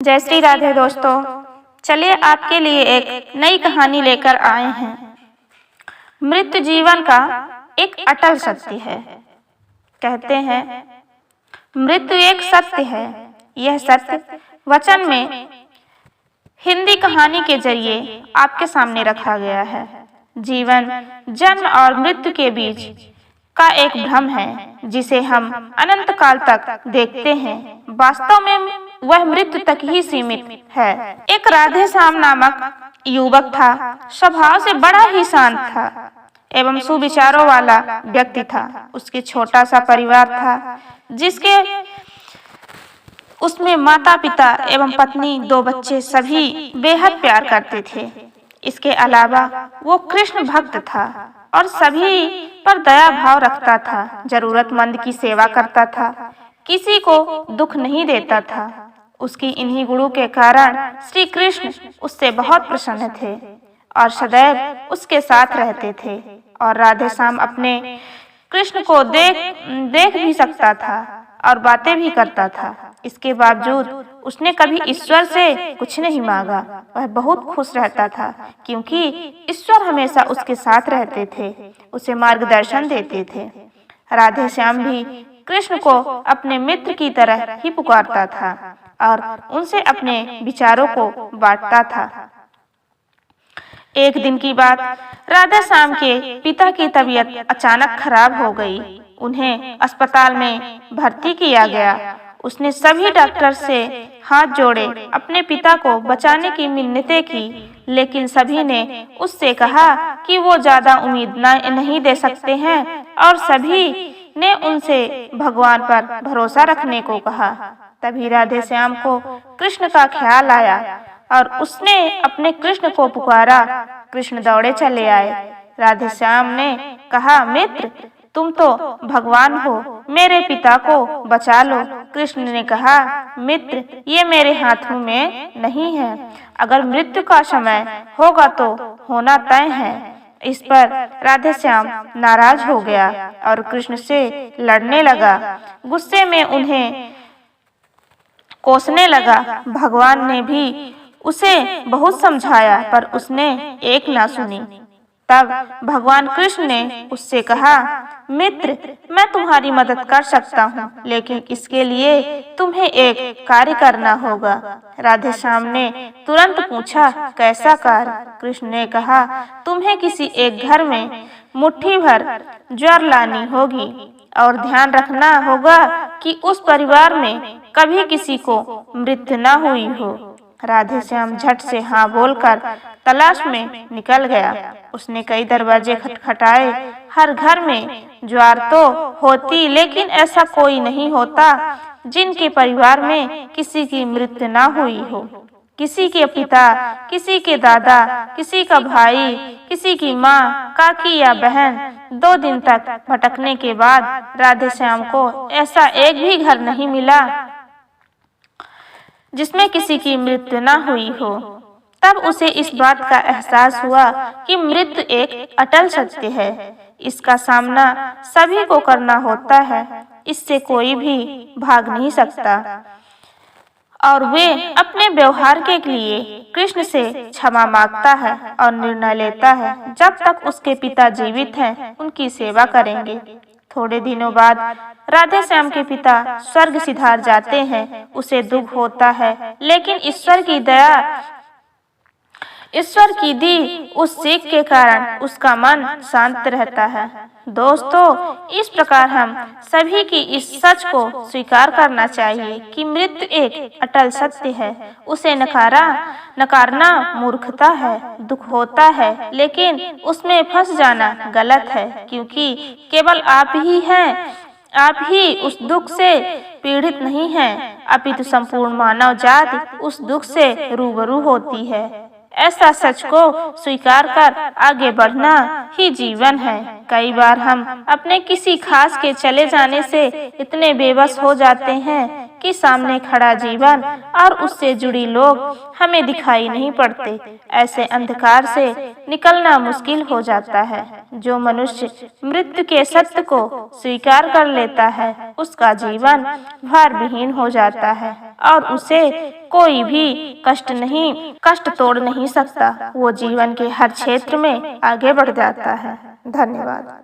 जय श्री राधे दोस्तों, चलिए आपके लिए एक नई कहानी लेकर आए हैं। मृत्यु जीवन का एक अटल सत्य है। कहते हैं मृत्यु एक सत्य है। यह सत्य वचन में हिंदी कहानी के जरिए आपके सामने रखा गया है। जीवन जन्म और मृत्यु के बीच का एक भ्रम है जिसे हम अनंत काल तक देखते हैं। वास्तव में वह मृत्यु तक ही सीमित है। एक राधे श्याम नामक युवक था। स्वभाव से बड़ा ही शांत था एवं सुविचारों वाला व्यक्ति था। उसके छोटा सा परिवार था जिसके उसमें माता पिता एवं पत्नी, 2 बच्चे सभी बेहद प्यार करते थे। इसके अलावा वो कृष्ण भक्त था और सभी पर दया भाव रखता था। जरूरतमंद की सेवा करता था, किसी को दुख नहीं देता था। उसकी इन्हीं गुणों के कारण श्री कृष्ण उससे बहुत प्रसन्न थे और सदैव उसके साथ रहते थे। और राधे श्याम अपने कृष्ण को देख भी सकता था और बातें भी करता था। इसके बावजूद उसने कभी ईश्वर से कुछ नहीं मांगा। वह बहुत खुश रहता था क्योंकि ईश्वर हमेशा उसके साथ रहते थे, उसे मार्गदर्शन देते थे। राधे श्याम भी कृष्ण को अपने मित्र की तरह ही पुकारता था और उनसे अपने विचारों को बांटता था। एक दिन की बात, राधे श्याम के पिता की तबीयत अचानक खराब हो गई। उन्हें अस्पताल में भर्ती किया गया। उसने सभी डॉक्टर से हाथ जोड़े, अपने पिता को बचाने की मिन्नतें की, लेकिन सभी ने उससे कहा कि वो ज्यादा उम्मीद नहीं दे सकते हैं और सभी ने उनसे भगवान पर भरोसा रखने को कहा। तभी राधे श्याम को कृष्ण का ख्याल आया और उसने अपने कृष्ण को पुकारा। कृष्ण दौड़े चले आए। राधे श्याम ने कहा, मित्र तुम तो भगवान हो, मेरे पिता को बचा लो। कृष्ण ने कहा, मित्र ये मेरे हाथों में नहीं है। अगर मृत्यु का समय होगा तो होना तय है। इस पर राधे श्याम नाराज हो गया और कृष्ण से लड़ने लगा। गुस्से में उन्हें कोसने लगा। भगवान ने भी उसे बहुत समझाया पर उसने एक ना सुनी। तब भगवान कृष्ण ने उससे कहा, मित्र मैं तुम्हारी मदद कर सकता हूँ, लेकिन इसके लिए तुम्हें एक कार्य करना होगा। राधे श्याम ने तुरंत पूछा, कैसा कार्य? कृष्ण ने कहा, तुम्हें किसी एक घर में मुट्ठी भर ज्वार लानी होगी और ध्यान रखना होगा कि उस परिवार में कभी किसी को मृत्यु न हुई हो। राधे श्याम झट से हाँ बोलकर तलाश में निकल गया। उसने कई दरवाजे खटखटाए। हर घर में ज्वार तो होती, लेकिन ऐसा कोई नहीं होता जिनके परिवार में किसी की मृत्यु ना हुई हो। किसी के पिता, किसी के दादा, किसी का भाई, किसी की माँ, काकी या बहन। 2 दिन तक भटकने के बाद राधे श्याम को ऐसा एक भी घर नहीं मिला जिसमें किसी की मृत्यु न हुई हो। तब उसे इस बात का एहसास हुआ कि मृत्यु एक अटल सत्य है। इसका सामना सभी को करना होता है, इससे कोई भी भाग नहीं सकता। और वे अपने व्यवहार के लिए कृष्ण से क्षमा मांगता है और निर्णय लेता है जब तक उसके पिता जीवित हैं उनकी सेवा करेंगे। थोड़े दिनों बाद राधे श्याम के पिता स्वर्ग सिधार जाते हैं। उसे दुख होता है, लेकिन ईश्वर की दी उस सीख के कारण उसका मन शांत रहता है। दोस्तों, इस प्रकार हम सभी की इस सच को स्वीकार करना चाहिए कि मृत्यु एक अटल सत्य है। उसे नकारना मूर्खता है। दुख होता है, लेकिन उसमें फंस जाना गलत है, क्योंकि केवल आप ही उस दुख से पीड़ित नहीं हैं, अपितु संपूर्ण मानव जाति उस दुख से रूबरू होती है। ऐसा सच को स्वीकार कर आगे बढ़ना ही जीवन है। कई बार हम अपने किसी खास के चले जाने से इतने बेबस हो जाते हैं कि सामने खड़ा जीवन और उससे जुड़ी लोग हमें दिखाई नहीं पड़ते। ऐसे अंधकार से निकलना मुश्किल हो जाता है। जो मनुष्य मृत्यु के सत्य को स्वीकार कर लेता है, उसका जीवन भार विहीन हो जाता है और उसे कोई भी कष्ट तोड़ नहीं सकता। वो जीवन के हर क्षेत्र में आगे बढ़ जाता है। धन्यवाद।